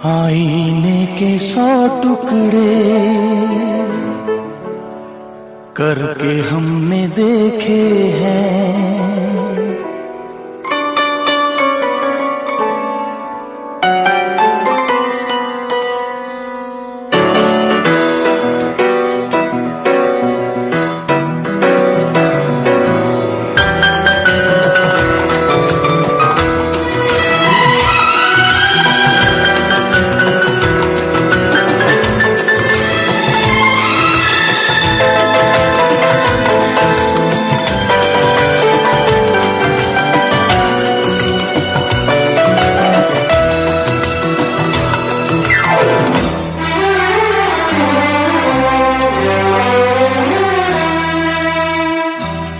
आईने के 100 टुकड़े करके हमने देखे हैं।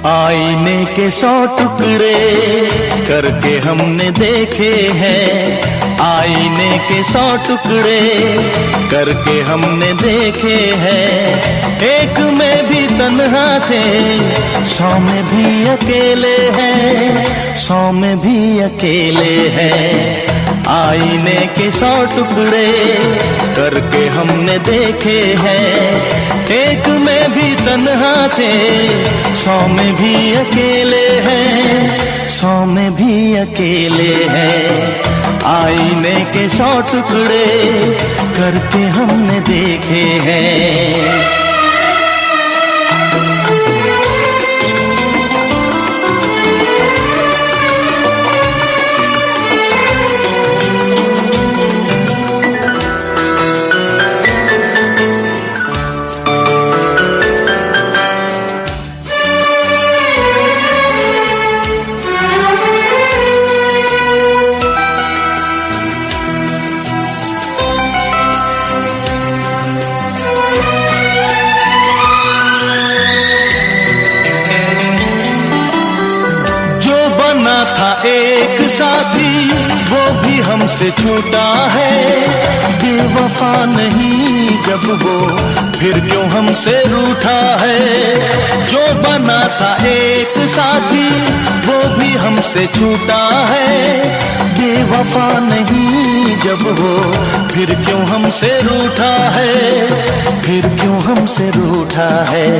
आईने के 100 टुकड़े करके हमने देखे हैं। आईने के 100 टुकड़े करके हमने देखे हैं। एक में भी तन्हा थे, 100 में भी अकेले हैं, 100 में भी अकेले हैं। आईने के 100 टुकड़े करके हमने देखे हैं। एक में भी तन्हा थे, 100 में भी अकेले हैं, 100 में भी अकेले हैं। आईने के 100 टुकड़े करके हमने देखे हैं। था एक साथी वो भी हमसे छूटा है। बेवफा नहीं जब वो फिर क्यों हमसे रूठा है। जो बना था एक साथी वो भी हमसे छूटा है। बेवफा नहीं जब वो फिर क्यों हमसे रूठा है, फिर क्यों हमसे रूठा है।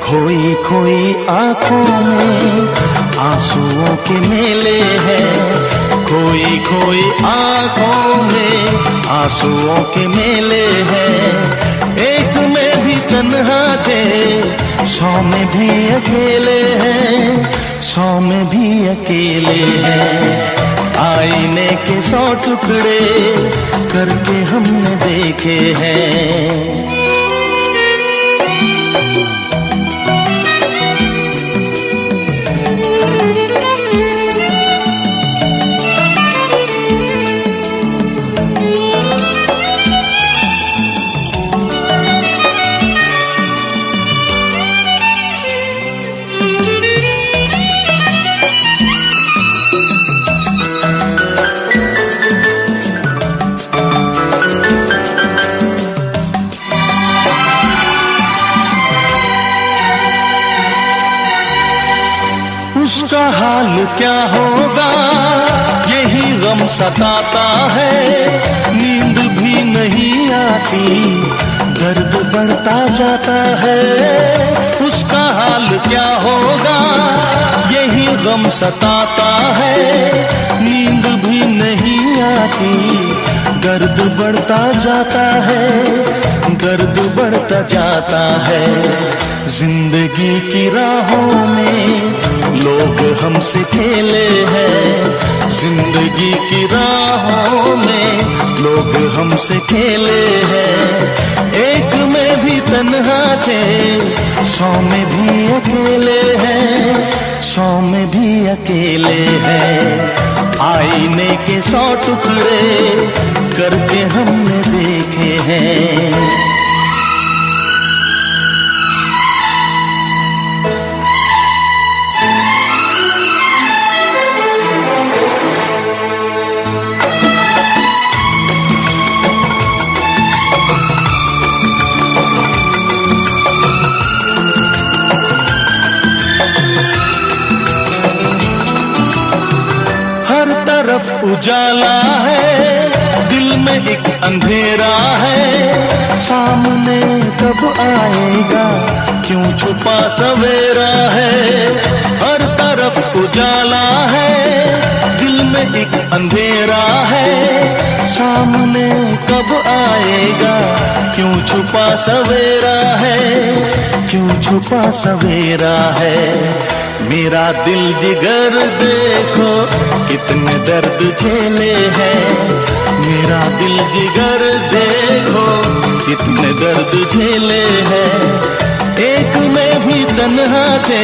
खोई खोई आंखों में आंसुओं के मेले हैं। खोई खोई आंखों में आंसुओं के मेले हैं। एक में भी तन्हा थे, 100 में भी अकेले हैं, 100 में भी अकेले हैं। आईने के 100 टुकड़े करके हमने देखे हैं। उसका हाल क्या होगा यही गम सताता है। नींद भी नहीं आती, दर्द बढ़ता जाता है। उसका हाल क्या होगा यही गम सताता है। नींद भी नहीं आती, दर्द बढ़ता जाता है, दर्द बढ़ता जाता है। जिंदगी की राहों में लोग हमसे खेले हैं। जिंदगी की राहों में लोग हमसे खेले हैं। एक में भी तन्हा थे, 100 में भी अकेले हैं, 100 में भी अकेले हैं। आईने के 100 टुकड़े करके हमने देखे हैं। उजाला है, दिल में एक अंधेरा है, सामने कब आएगा, क्यों छुपा सवेरा है। हर तरफ उजाला है, दिल में एक अंधेरा है, सामने कब आएगा, क्यों छुपा सवेरा है, क्यों छुपा सवेरा है। मेरा दिल जिगर देखो कितने दर्द झेले हैं, मेरा दिल जिगर देखो कितने दर्द झेले हैं। एक में भी तन्हा थे,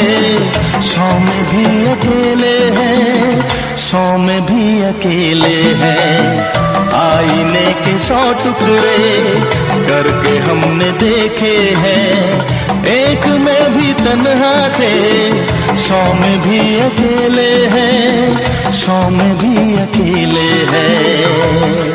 100 में भी अकेले हैं, 100 में भी अकेले हैं। आईने के 100 टुकड़े करके हमने देखे हैं, एक में भी तन्हा थे, 100 में भी अकेले हैं, 100 में भी अकेले हैं।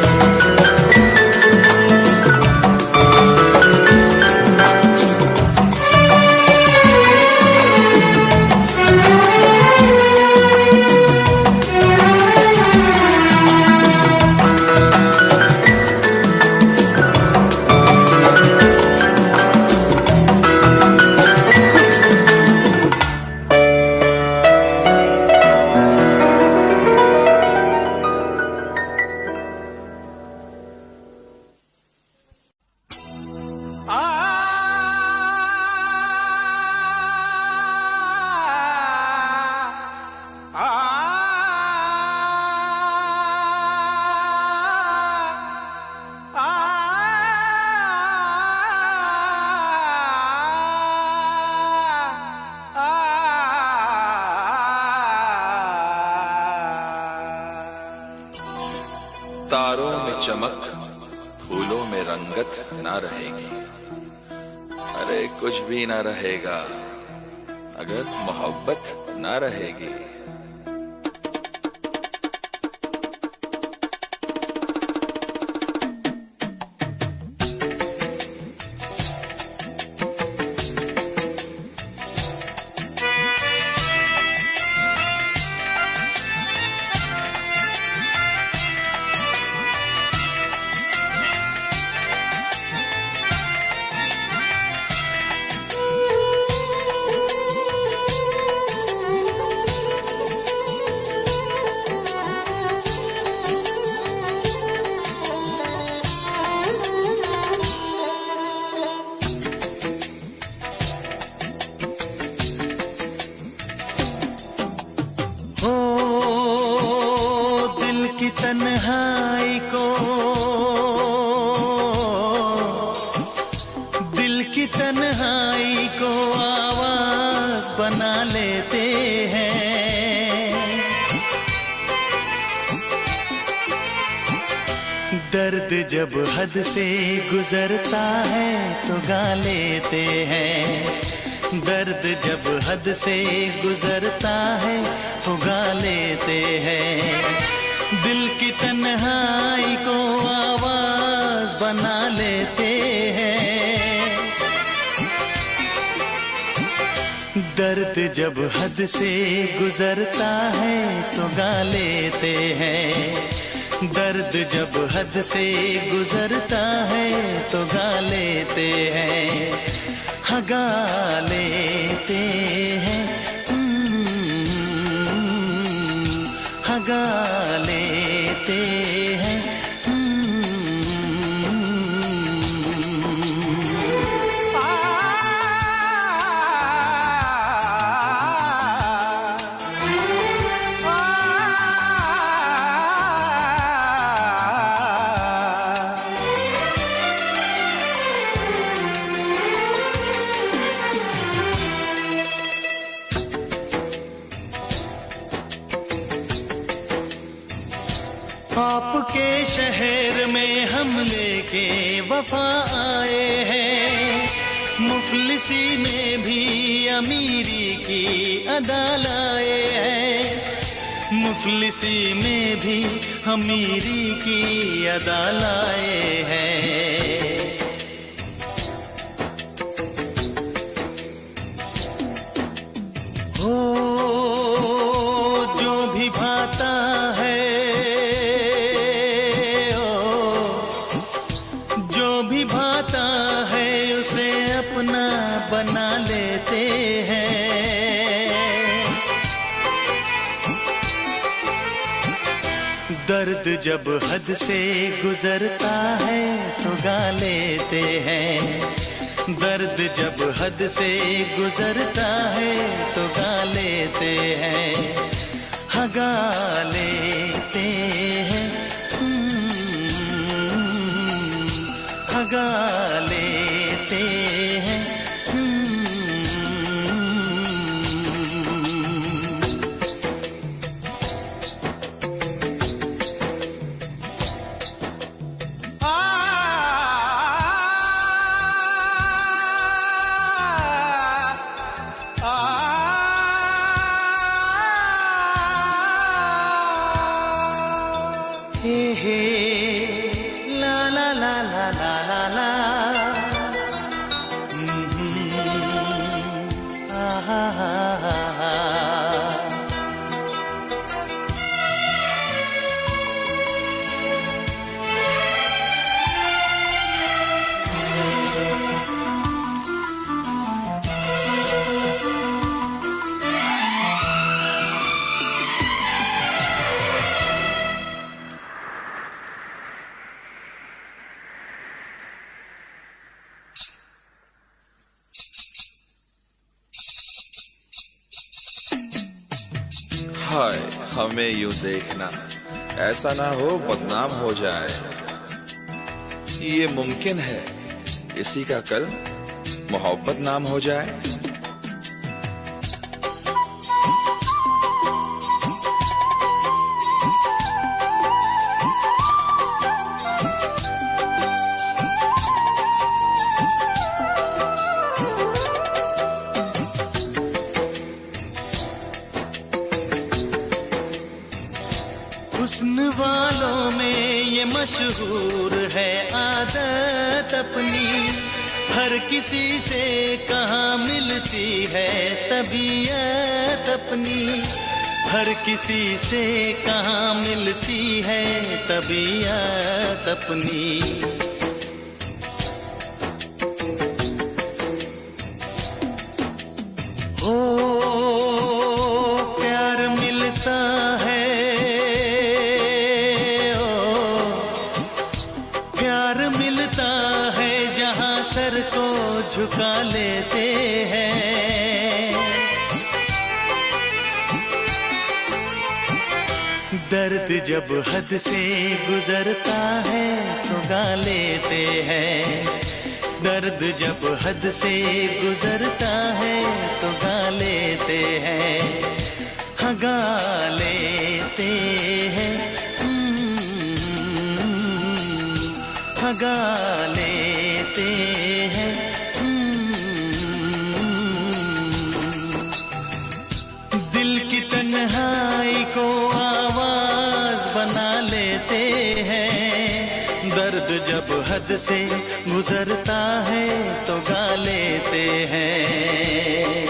तारों में चमक, फूलों में रंगत ना रहेगी। अरे कुछ भी ना रहेगा अगर मोहब्बत ना रहेगी। तन्हाई को, दिल की तन्हाई को आवाज बना लेते हैं। दर्द जब हद से गुजरता है तो गा लेते हैं, दर्द जब हद से गुजरता है तो गा लेते हैं। दिल की तन्हाई को आवाज बना लेते हैं। दर्द जब हद से गुजरता है तो गा लेते हैं, दर्द जब हद से गुजरता है तो गा लेते हैं, हाँ गा लेते हैं, हाँ गा लेते हैं। आपके शहर में हम लेके वफा आए हैं, मुफलिसी में भी अमीरी की अदा लाए हैं, मुफलिसी में भी अमीरी की अदा लाए हैं। हो जो भी भाता है बना लेते हैं। दर्द जब हद से गुजरता है तो गा लेते हैं। दर्द जब हद से गुजरता है तो गा लेते हैं। हाँ गा लेते हैं, हाँ गा लेते हैं। हे हे ला ला ला ला ला ला ला, हा हा हा हा। हाय हमें यूं देखना, ऐसा ना हो बदनाम हो जाए। ये मुमकिन है इसी का कल मोहब्बत नाम हो जाए। हुस्न वालों में ये मशहूर है आदत अपनी, हर किसी से कहाँ मिलती है तबीयत अपनी। हर किसी से कहाँ मिलती है तबीयत अपनी। हो प्यार मिलता है, सर को झुका लेते हैं। दर्द जब हद से गुजरता है तो गा लेते हैं। दर्द जब हद से गुजरता है तो गा लेते हैं। हाँ गा लेते हैं, हाँ गा लेते हैं। दिल की तन्हाई को आवाज बना लेते हैं। दर्द जब हद से गुजरता है तो गा लेते हैं।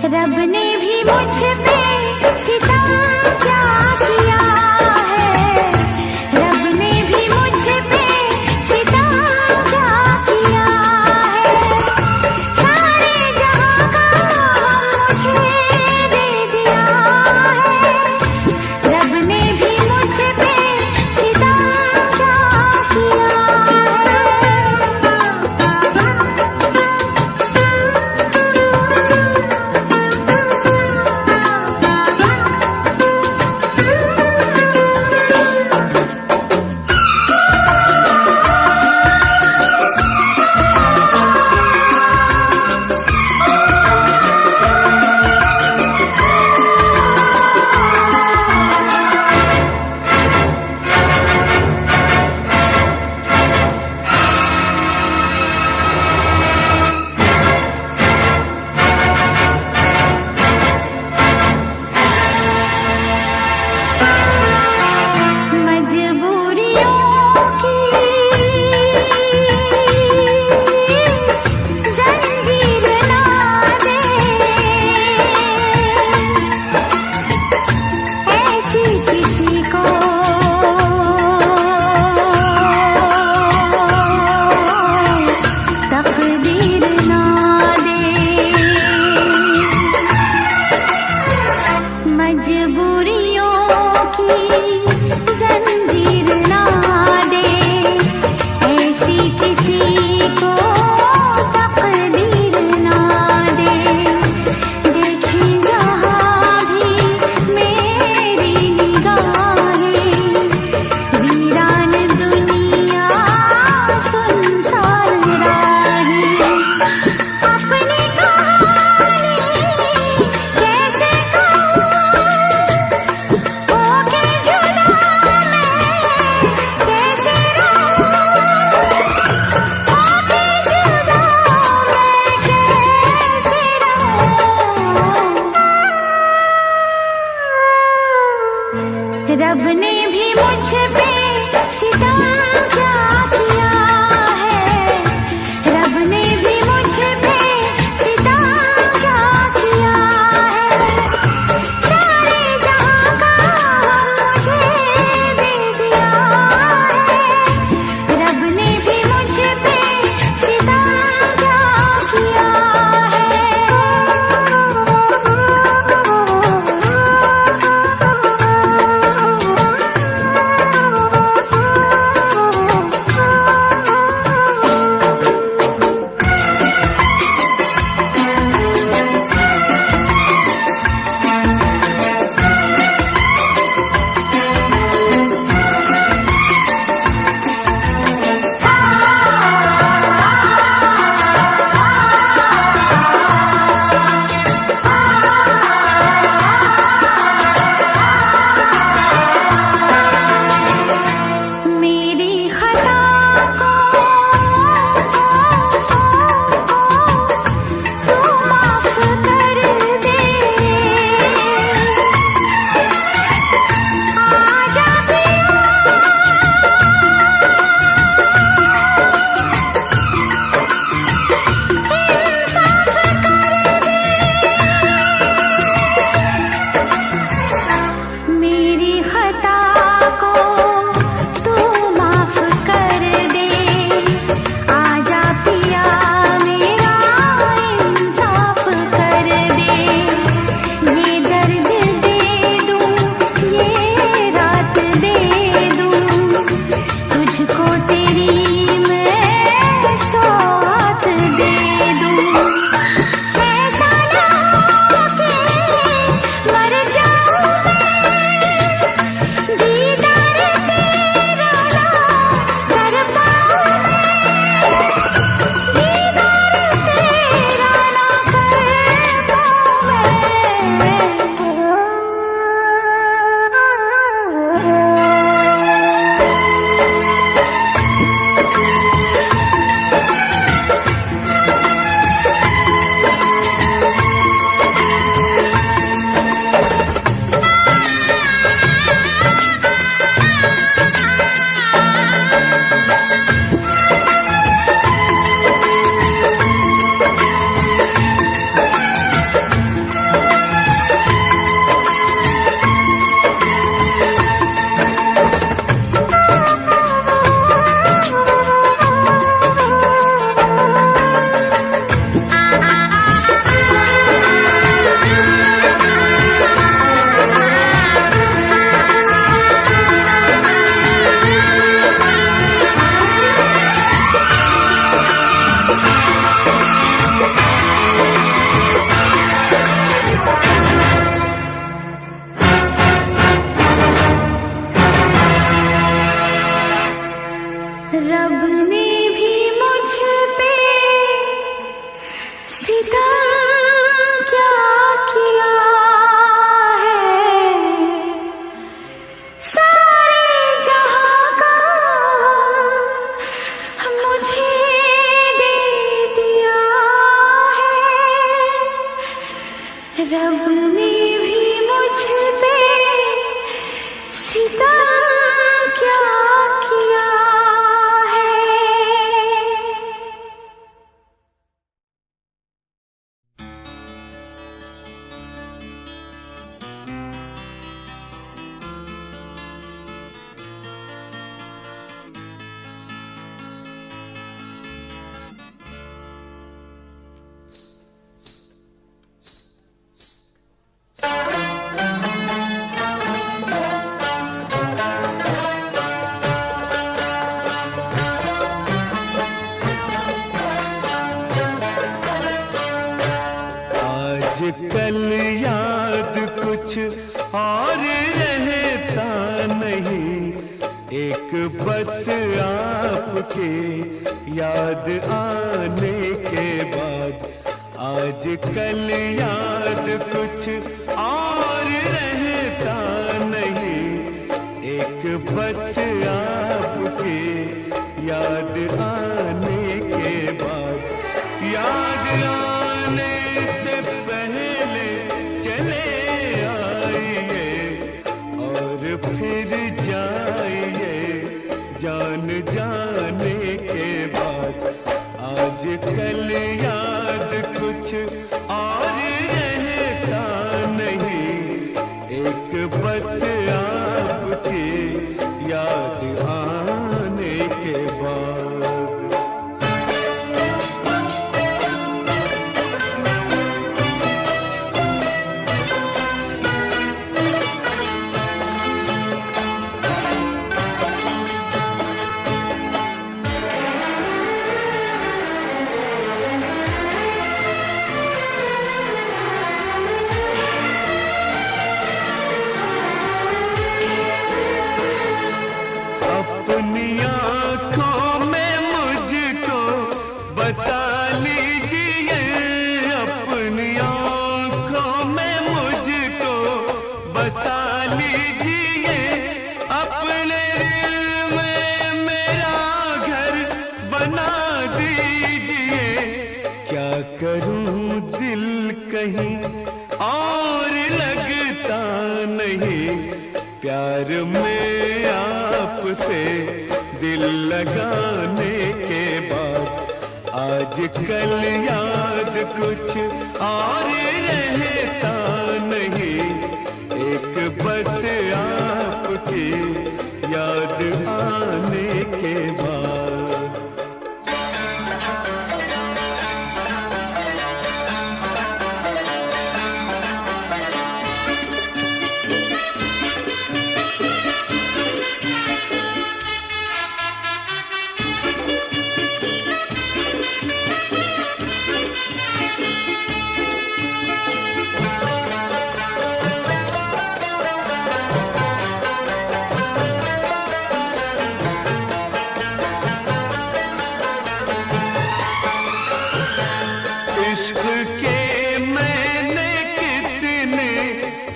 रब ने भी मुझ पे सितम क्या किया है, रब ने भी मुझ पे सितम क्या किया है। सारे जहां का मुझे दे दिया है, रब ने भी मुझ पे सितम क्या किया है। रब ने भी मुझ पे सितम क्या किया है। कल याद कुछ और रहता नहीं, एक बस आपके याद आने के बाद। आज कल याद कुछ और रहता नहीं, एक बस आपके याद आने के बाद। याद आने से पहले चले आइए और फिर जाइए जान जाने के बाद। आज कल याद कुछ और रहता नहीं, एक बस आपकी याद आने के बाद। अपनी आँखों में मुझको बसा लीजिए, अपनी आँखों में मुझको बसा लीजिए। अपने दिल में मेरा घर बना दीजिए। क्या करूं दिल कहीं और लगता नहीं, प्यार में आपसे दिल लगाने के बाद। आज कल याद कुछ और रहता नहीं, एक बस आपकी याद आने के बाद। इश्क के मैंने कितने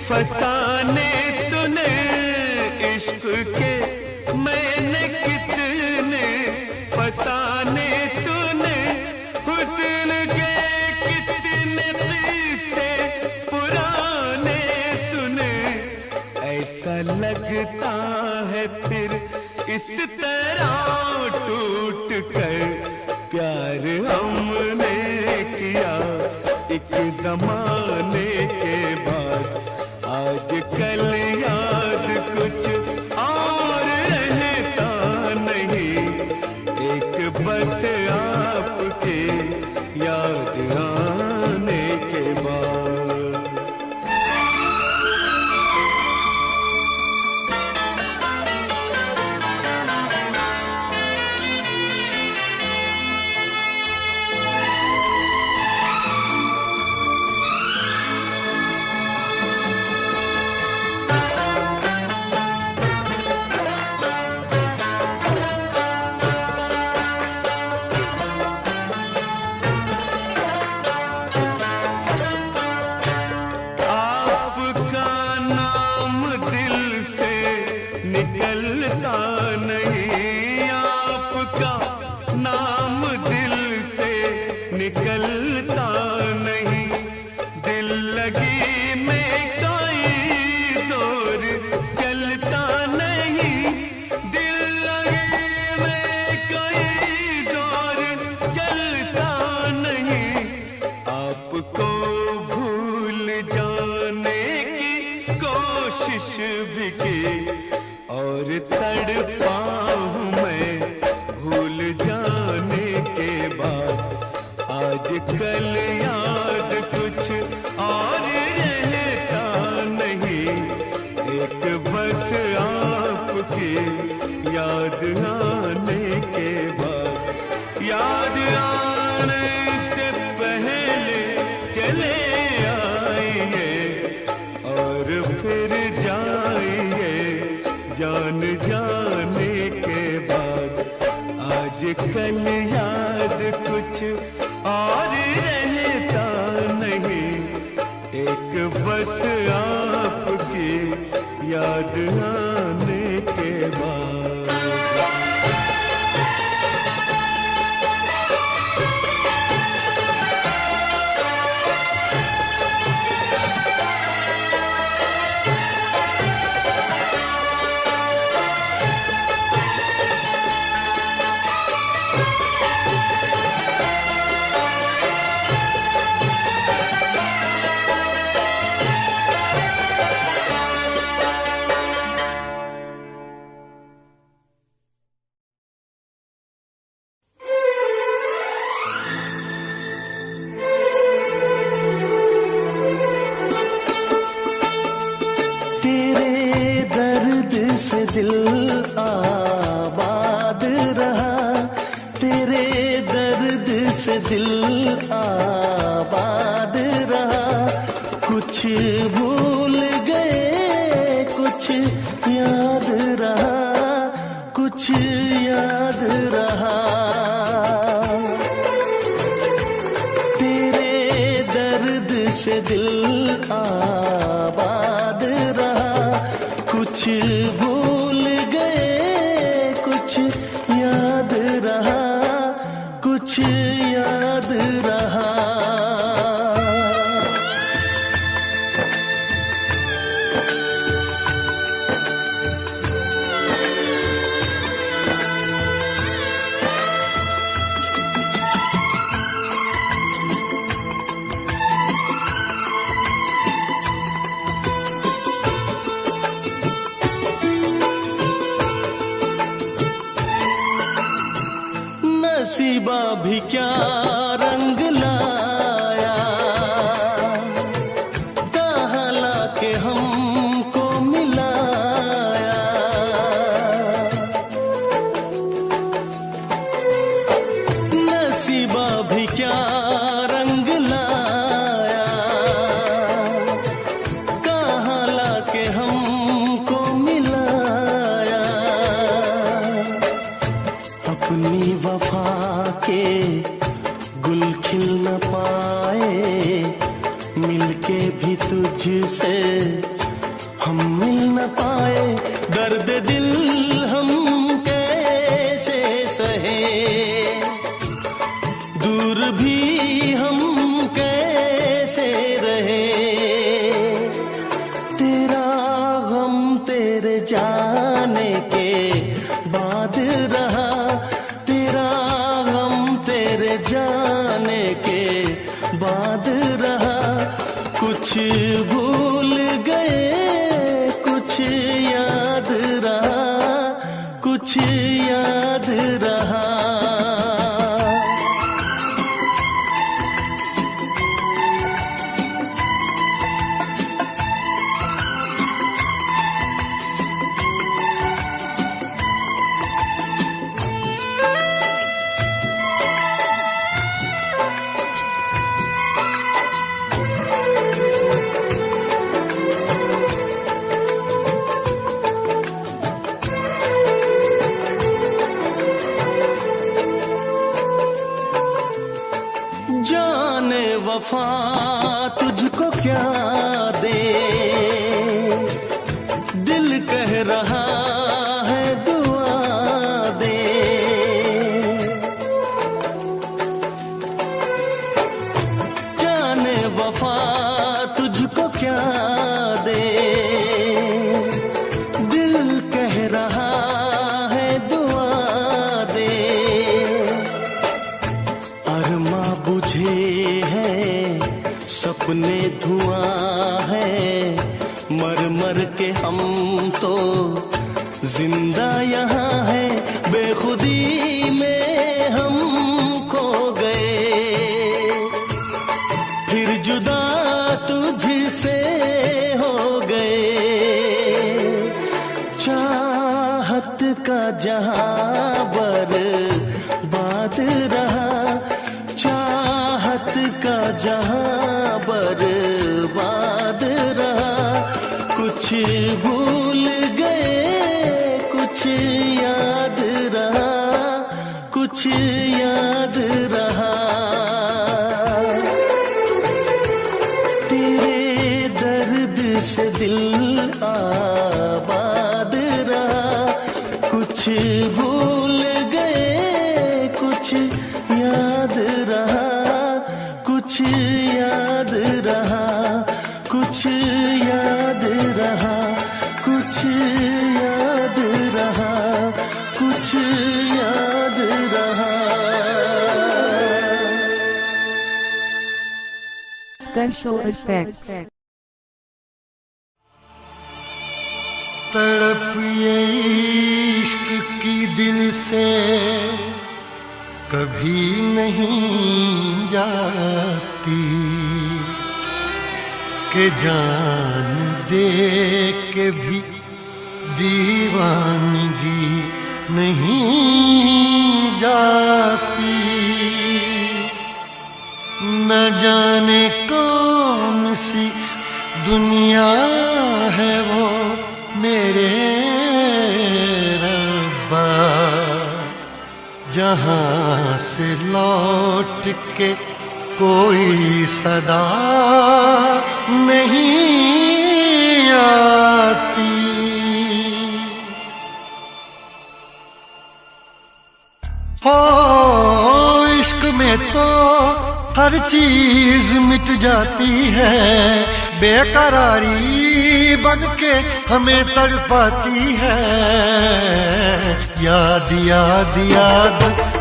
फसाने सुने, इश्क के मैंने कितने फसाने सुने। हुस्न के कितने किस्से पुराने सुने। ऐसा लगता है फिर इस तरह टूट कर प्यार हमने किया एक जमाने के बाद। आज कल याद कुछ और रहता नहीं, एक बस आपके याद आने के बाद। निकलता नहीं, आपका नाम दिल से निकलता नहीं। दिल लगी बस आपकी याद आने के बाद। से दिल आबाद रहा, तेरे दर्द से दिल आबाद रहा। कुछ भूल गए कुछ याद रहा, कुछ याद रहा। तेरे दर्द से दिल आबाद रहा, कुछ भूल गए कुछ याद रहा, कुछ याद रहा। नसीबा भी क्या रंग लाया, कहाँ लाके हमको मिलाया। नसीबा भी क्या रंग लाया, कहाँ लाके हमको मिलाया। अपनी वफा के गुल खिल न पाए, मिलके भी तुझसे हम मिल न पाए। दर्द दिल हम कैसे सहे, दूर भी हम कैसे रहे। तेरा गम तेरे जाने के बाद रहा, जाने के बाद रहा। कुछ भूल गए कुछ याद रहा, कुछ याद रहा। जाने वफा तुझको क्या दे, दिल कह रहा है दुआ दे। जाने वफा तुझको क्या दे, दिल कह रहा है दुआ दे। अरमा बुझे सपने धुआं है, मर मर के हम तो जिंदा यहाँ है। बेखुदी में हम खो गए, फिर जुदा तुझसे हो गए। चाहत का जहां बर्बाद रहा, चाहत का जहां बर्बाद रहा। कुछ भूल गए कुछ याद रहा, कुछ याद रहा। दिल आबाद रहा। कुछ भूल गए कुछ याद रहा, कुछ याद रहा, कुछ याद रहा, कुछ याद रहा, कुछ याद रहा। Special effects. तड़प ये इश्क की दिल से कभी नहीं जाती, कि जान दे के भी दीवानगी नहीं जाती। न जाने कौन सी दुनिया है वो मेरे रब्बा, जहां से लौट के कोई सदा नहीं आती। हो इश्क में तो हर चीज मिट जाती है, बेकरारी बन के हमें तड़पाती है। याद याद याद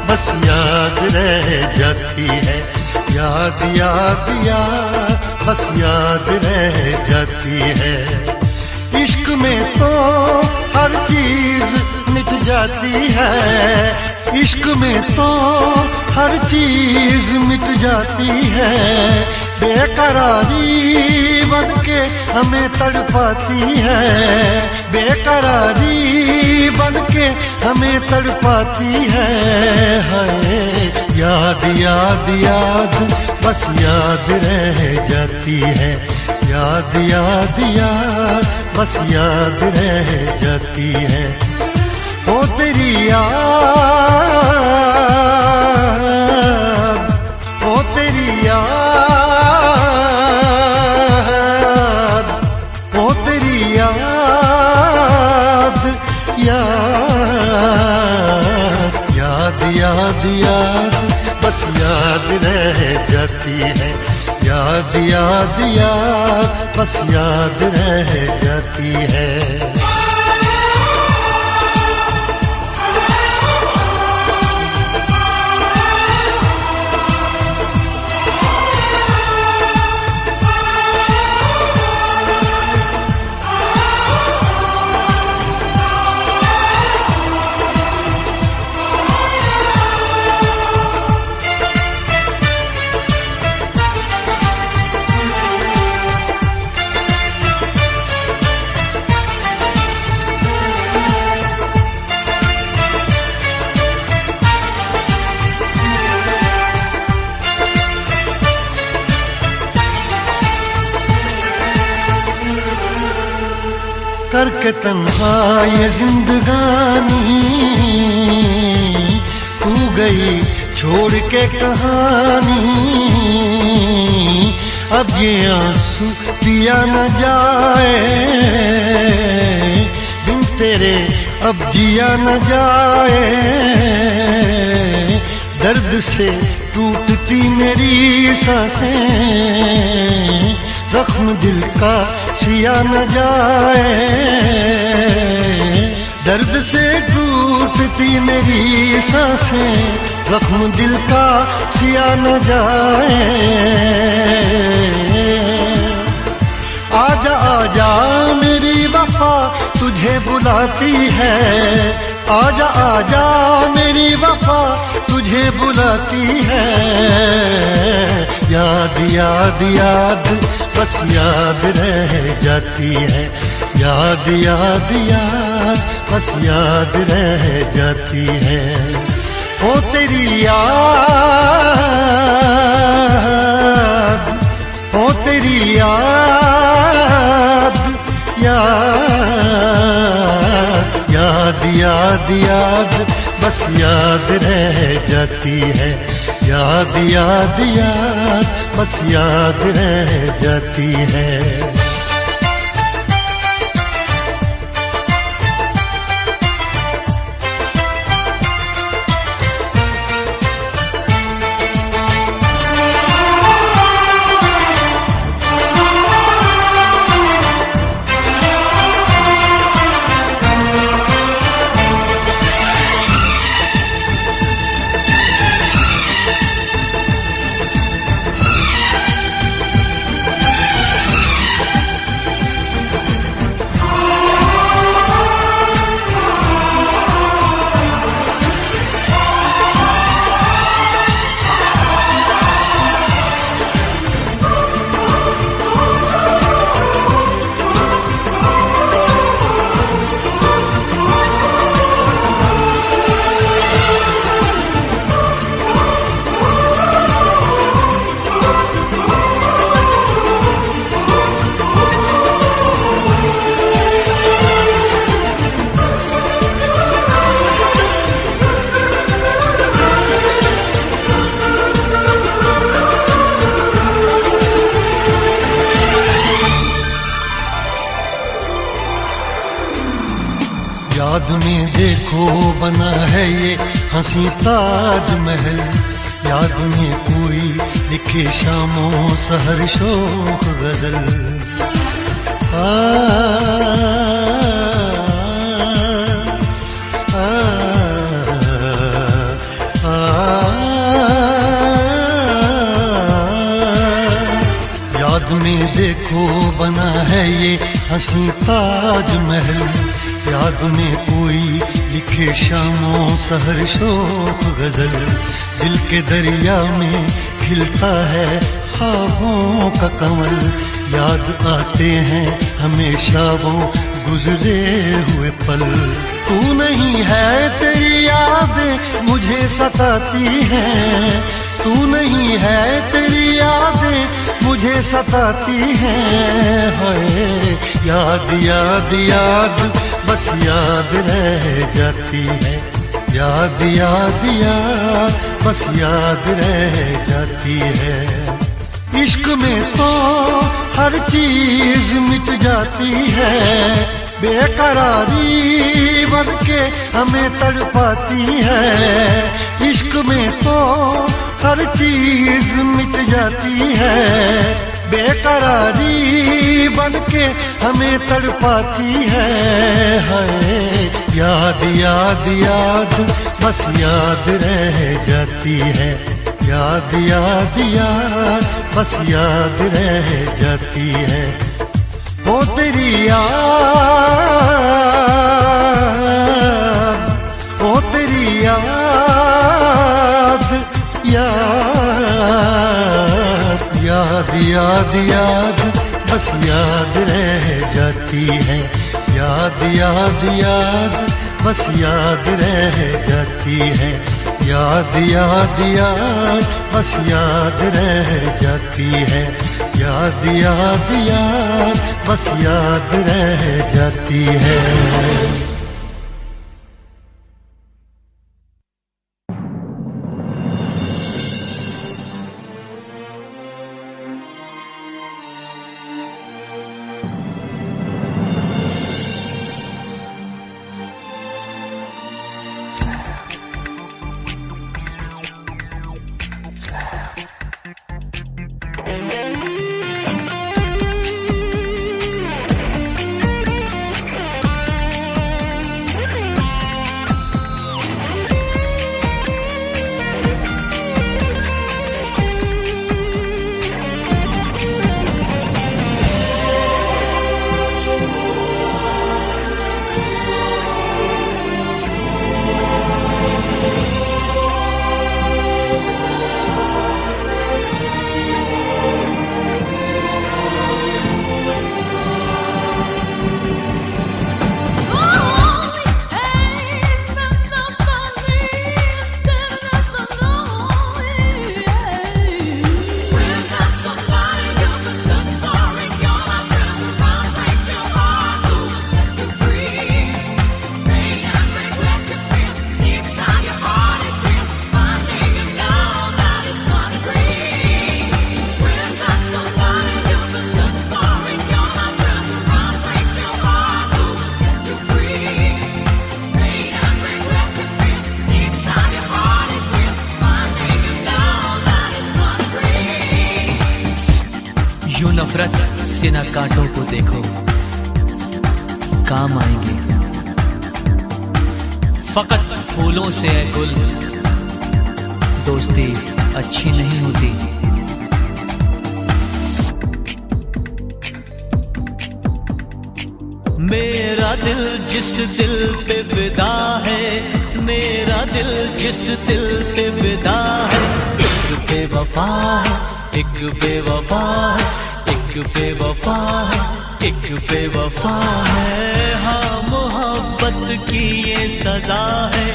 बस याद रह जाती है, याद याद याद बस याद रह जाती है। इश्क में तो हर चीज मिट जाती है, इश्क में तो हर चीज मिट जाती है। बेकरारी बन के हमें तड़पाती है, बेकरारी बन के हमें तड़पाती है। हाय याद याद याद बस याद रह जाती है, याद याद याद बस याद रह जाती है। ओ तेरी याद, ओ तेरी याद, ओ तेरी याद, याद याद याद याद बस याद रह जाती है, याद याद याद बस याद रह जाती है। करके तन्हा ये जिंदगानी तू गई छोड़ के कहानी, अब ये आंसू पिया न जाए बिन तेरे, अब जिया न जाए। दर्द से टूटती मेरी सांसें, जख्म दिल का सिया न जाए। दर्द से टूटती मेरी सांसें, जख्म दिल का सिया न जाए। आजा आजा मेरी वफा तुझे बुलाती है, आजा आजा मेरी वफा तुझे बुलाती है। याद याद याद बस याद रह जाती है, याद याद याद बस याद रह जाती है। ओ तेरी याद, ओ तेरी याद, याद याद याद याद बस याद रह जाती है, याद याद याद बस याद रह जाती है। याद में देखो बना है ये हंसी ताजमहल, याद में कोई लिखे शामों सहर शोक गजल। याद में देखो बना है ये हंसी ताजमहल, याद में कोई लिखे शामों सहर शोक गजल। दिल के दरिया में खिलता है ख्वाबों का कमल, याद आते हैं हमेशा वो गुजरे हुए पल। तू नहीं है तेरी यादें मुझे सताती हैं, तू नहीं है तेरी यादें मुझे सताती हैं। हाय याद याद याद बस याद रह जाती है, याद याद याद बस याद रह जाती है। इश्क में तो हर चीज मिट जाती है, बेकरारी बन के हमें तड़पाती है। इश्क में तो हर चीज मिट जाती है, बेकरारी बन के हमें तड़पाती है। हाय याद याद याद बस याद रह जाती है, याद याद याद बस याद रह जाती है। वो तेरी याद, वो तेरी याद, याद याद याद बस याद रह जाती है, याद याद याद बस याद रह जाती है। याद याद याद बस याद रह जाती है, याद याद याद बस याद रह जाती है। नफरत से न कांटों को देखो, काम आएंगे फकत फूलों से है गुल, दोस्ती अच्छी नहीं होती। मेरा दिल जिस दिल पे फिदा है, मेरा दिल जिस दिल पे फिदा है, एक बेवफा है, एक बेवफा है, एक बेवफा है, एक बेवफा है। हाँ मोहब्बत की ये सजा है,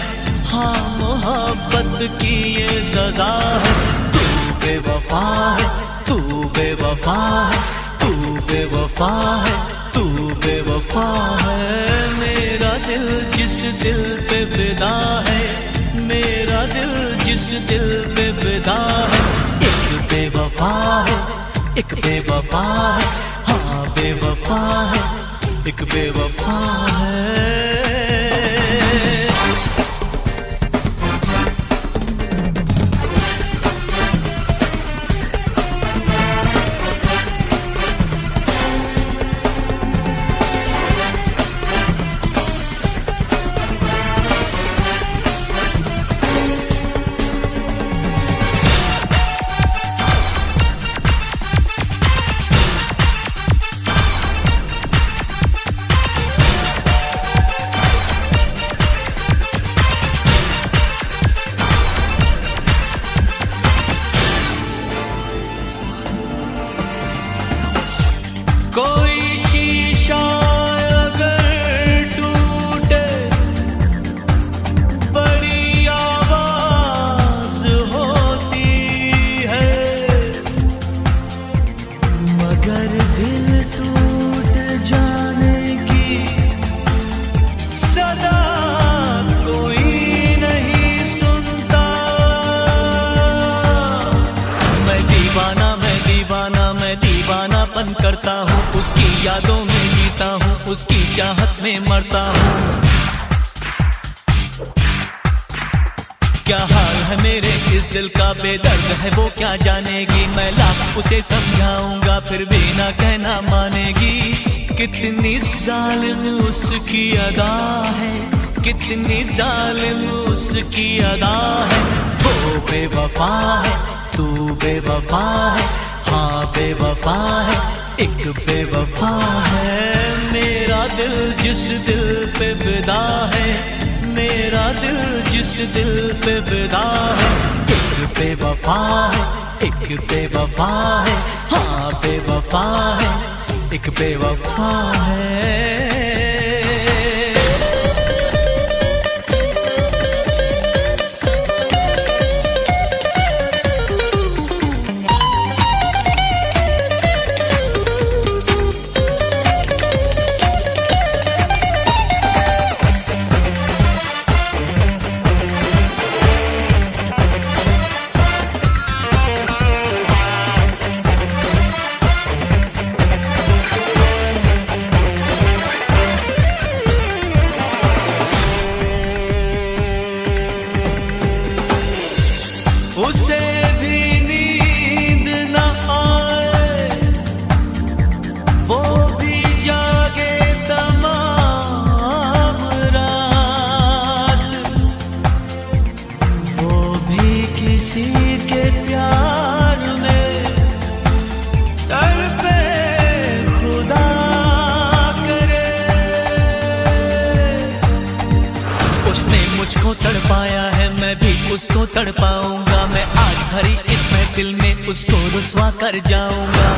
हाँ मोहब्बत की ये सजा है। तू बेवफा है, तू बेवफा है, तू बेवफा है, तू बेवफा है। मेरा दिल जिस दिल पे फिदा है, मेरा दिल जिस दिल पे फिदा है, एक बेवफा है, एक बेवफा है, हाँ बेवफा है, एक बेवफा है। कोई शीशा अगर टूटे बड़ी आवाज होती है, मगर दिल टूट जाने की सदा कोई नहीं सुनता। मैं दीवाना, मैं दीवाना, मैं दीवानापन करता हूँ, उसकी यादों में जीता हूँ, उसकी चाहत में मरता हूँ। क्या हाल है मेरे इस दिल का, बेदर्द है वो क्या जानेगी। मैं लाख उसे समझाऊंगा फिर भी ना कहना मानेगी। कितनी जालिम उसकी अदा है, कितनी जालिम उसकी अदा है। वो बेवफा है, तू बेवफा है, हाँ बेवफा है, एक बेवफा है। मेरा दिल जिस दिल पे फिदा है, मेरा दिल जिस दिल पे फिदा है, एक बेवफा है, एक बेवफा है, हाँ बेवफा है, एक बेवफा है। उसे भी नींद न आए, वो भी जागे तमाम रात, वो भी किसी के प्यार में तड़पे खुदा करे। उसने मुझको तड़पाया है, मैं भी उसको तड़पाऊंगा। मैं आज भरी इस महफिल में उसको रुस्वा कर जाऊंगा।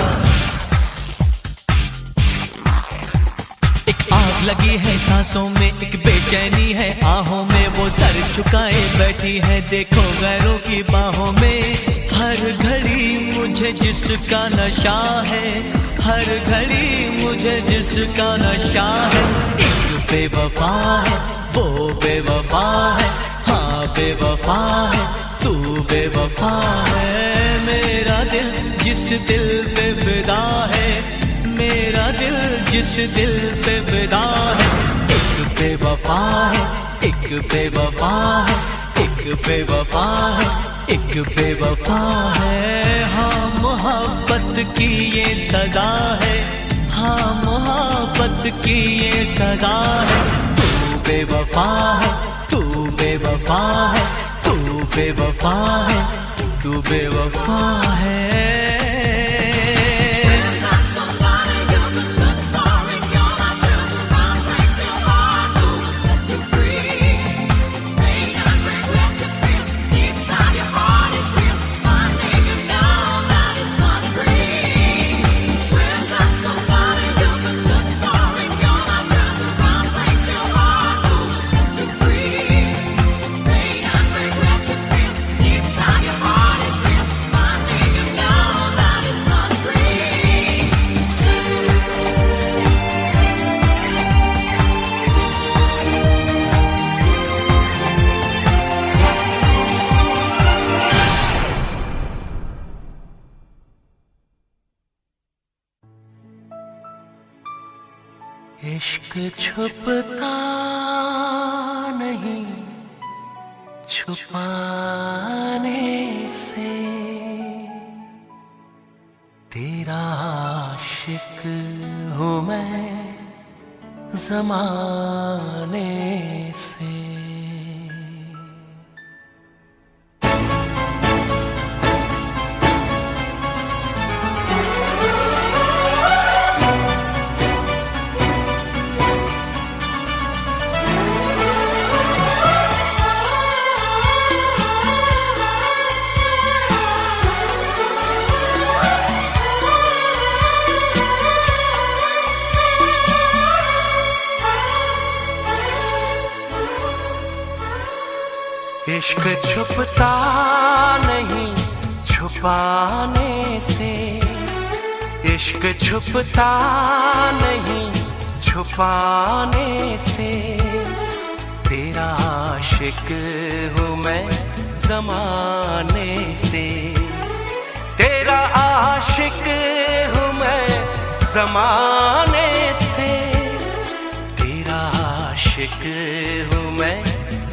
एक आग लगी है सांसों में, एक बेचैनी है आहों में। वो सर झुकाए बैठी है देखो गैरों की बाहों में। हर घड़ी मुझे जिसका नशा है, हर घड़ी मुझे जिसका नशा है। एक बेवफा है, वो बेवफा है, हाँ बेवफा है, तू बेवफा है। मेरा दिल जिस दिल पे फिदा है, मेरा दिल जिस दिल पे फिदा है, एक बेवफा है, एक बेवफा है, एक बेवफा है, एक बेवफा है। हाँ मोहब्बत की ये सजा है, हाँ मोहब्बत की ये सजा है। तू बेवफा है, तू बेवफा है, तू बेवफा है, तू बेवफा है। इश्क छुपता नहीं छुपाने से, तेरा आशिक हूँ मैं ज़माने से। इश्क छुपता नहीं छुपाने से, इश्क छुपता नहीं छुपाने से, तेरा आशिक हूँ मैं ज़माने से, तेरा आशिक हूँ मैं ज़माने से, तेरा आशिक हूँ मैं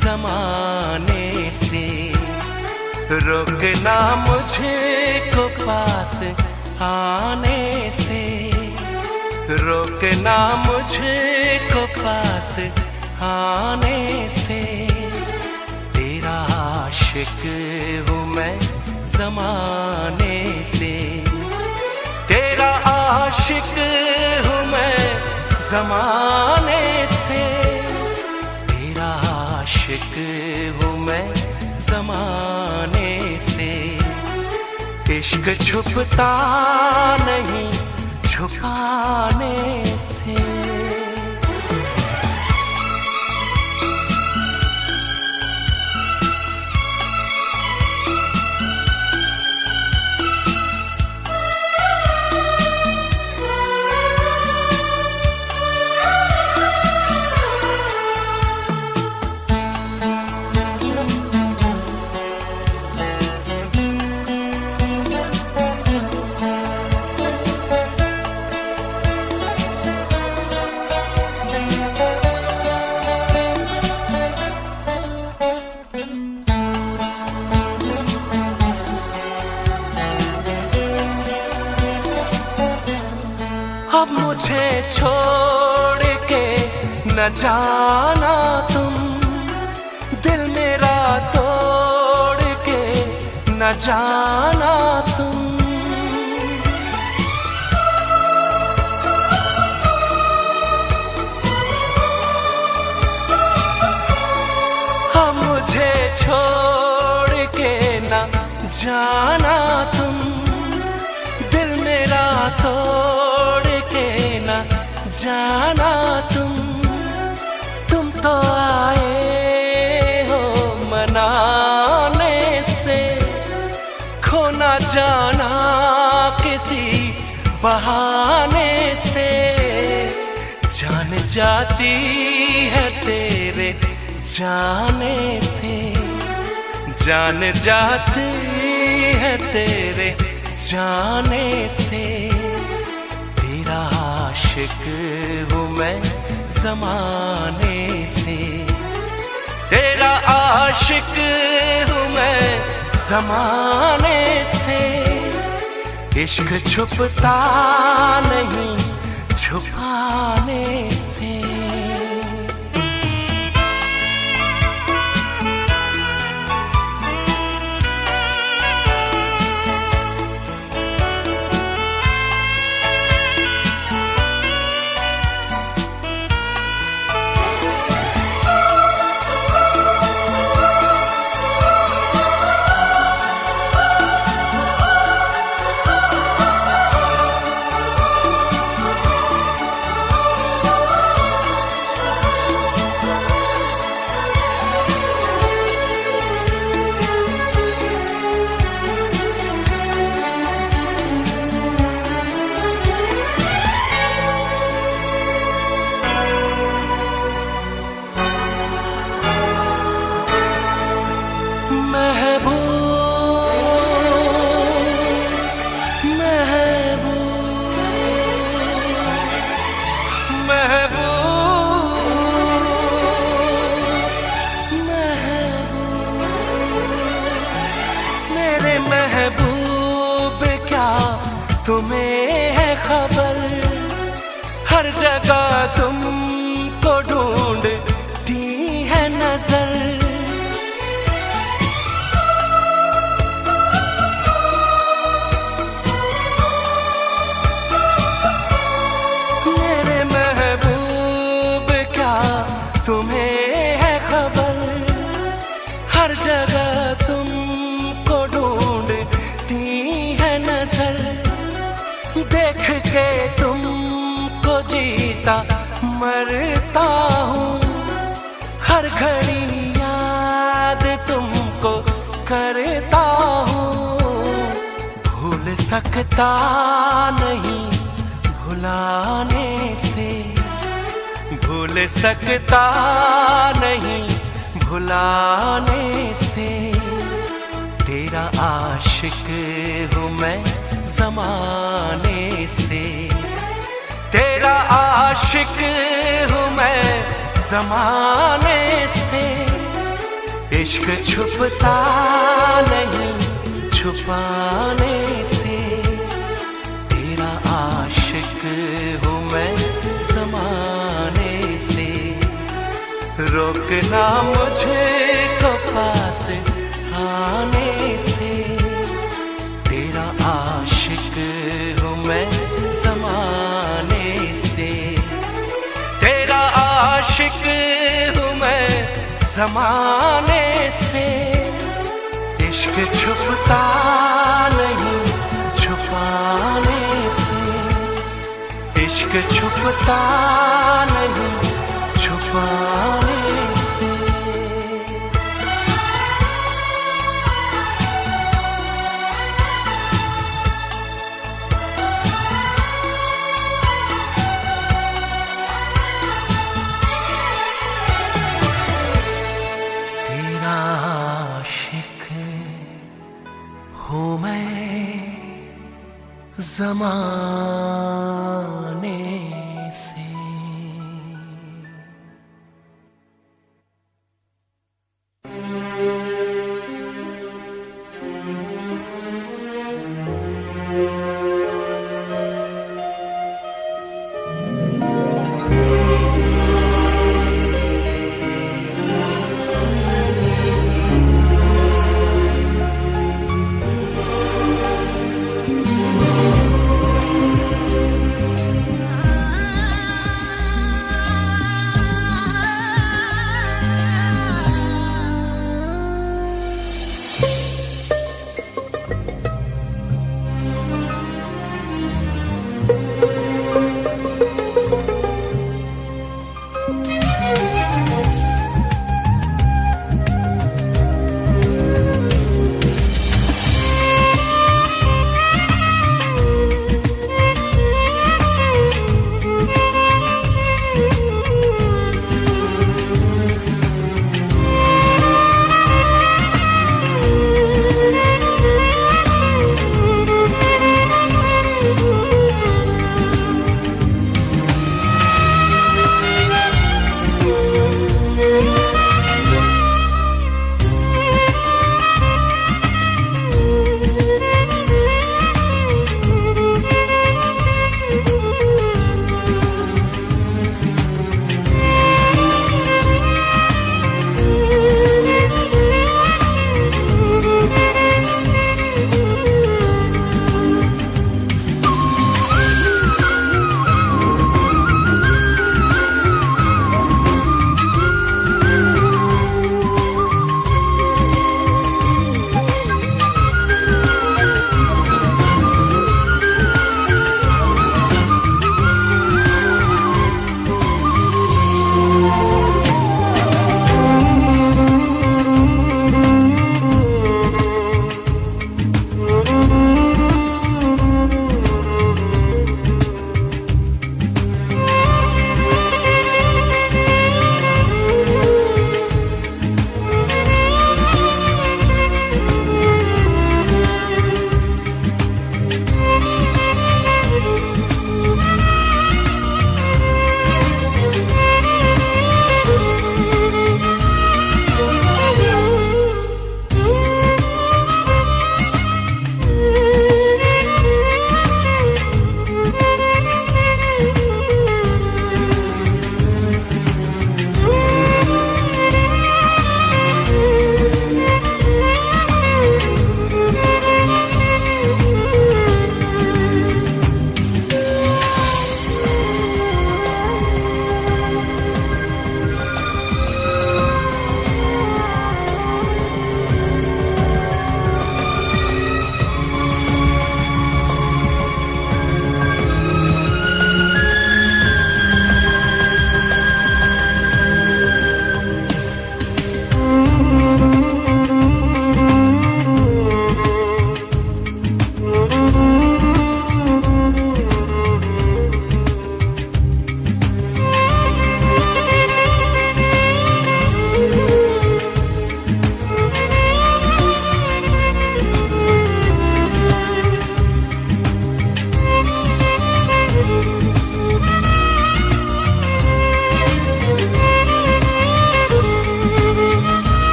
ज़माने से। रोकना मुझको पास आने से, रोकना मुझको पास आने से, तेरा आशिक हूँ मैं ज़माने से, तेरा आशिक हूँ मैं ज़माने से, तेरा आशिक हूँ मैं ज़माने से। इश्क छुपता नहीं छुपाने से। अब मुझे छोड़ के न जाना तुम, दिल मेरा तोड़ के न जाना तुम। अब मुझे छोड़ के न जाना तुम, दिल मेरा तोड़ के न जाना तुम तो आए हो मनाने से, खो न जाना किसी बहाने से, जान जाती है तेरे जाने से, जान जाती है तेरे जाने से, तेरा आशिक हूँ मैं ज़माने से, तेरा आशिक हूँ मैं ज़माने से। इश्क छुपता नहीं छुपाने से। महबूब क्या तुम्हें है खबर, हर जगह तुमको ढूंढती है नजर। मेरे महबूब क्या तुम्हें है खबर, हर जगह तुमको ढूंढती है नजर। देख के तुमको जीता मरता हूँ, हर घड़ी याद तुम सकता नहीं भुलाने से, भूल सकता नहीं भुलाने से। तेरा आशिक हूँ मैं ज़माने से, तेरा आशिक हूँ मैं ज़माने से। इश्क छुपता नहीं छुपाने से, तेरा आशिक हूँ मैं ज़माने से। रोकना मुझे को पास आने से, तेरा आशिक हूँ मैं ज़माने से। तेरा आशिक हूँ मैं ज़माने से। इश्क छुपता नहीं छुपाने से, इश्क छुपता नहीं छुपाने से। तेरा आशिक हूँ मैं ज़माने से।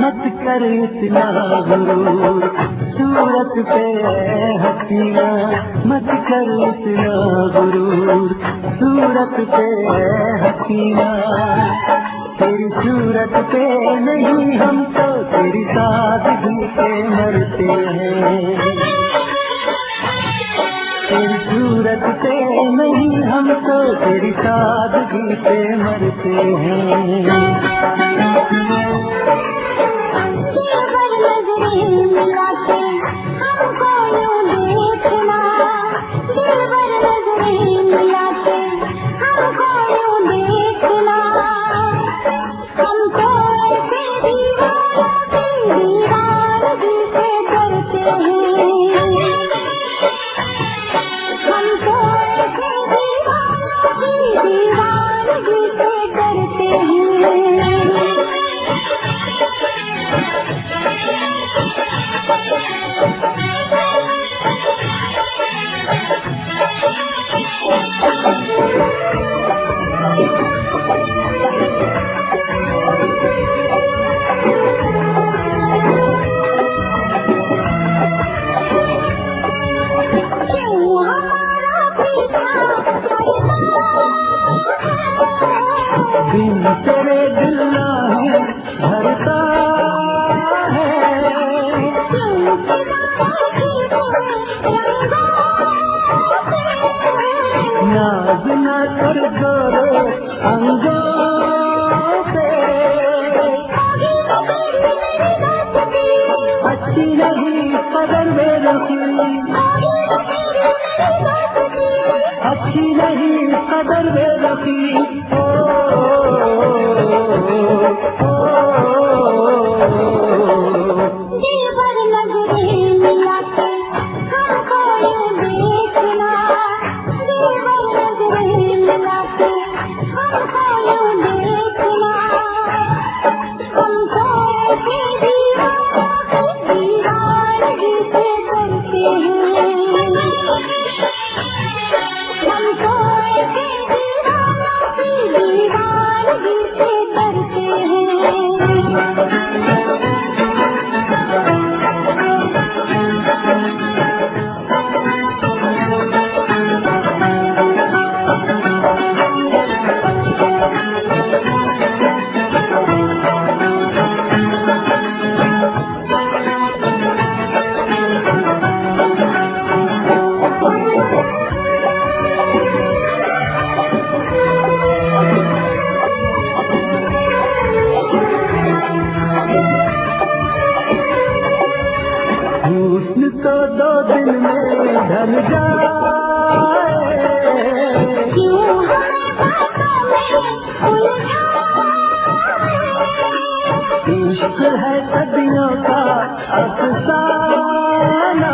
मत कर इतना गुरूर सूरत पे हसीना, मत कर इतना गुरूर सूरत पे हसीना। तेरी सूरत पे नहीं हम तो तेरी सादगी पे मरते हैं। तेरी सूरत पे नहीं हम तो तेरी सादगी पे मरते हैं। मिलाते हमको यूं देखना, दिलबर नजरें मिलाते हमको यूं देखना। हम तो ऐसे दीवानगी से डरते हैं। हम तो ऐसे दीवानगी से डरते हैं। बिन तेरे दिल नहीं भरता है। नाज न कर गोरे अंगों पे, अच्छी नहीं कदर में रखी, अच्छी नहीं कदर में रखी। दिलबर नजरें मिलाते हमको यूं देखना, दिलबर नजरें मिलाते हमको यूं देखना। हम तो ऐसे दीवानगी से डरते हैं। हम तो ऐसे दीवानगी से डरते हैं। हुस्न तो 2 दिन में ढल जाए, क्यों हमें बातों में उलझाए। इश्क है सदियों का अफसाना,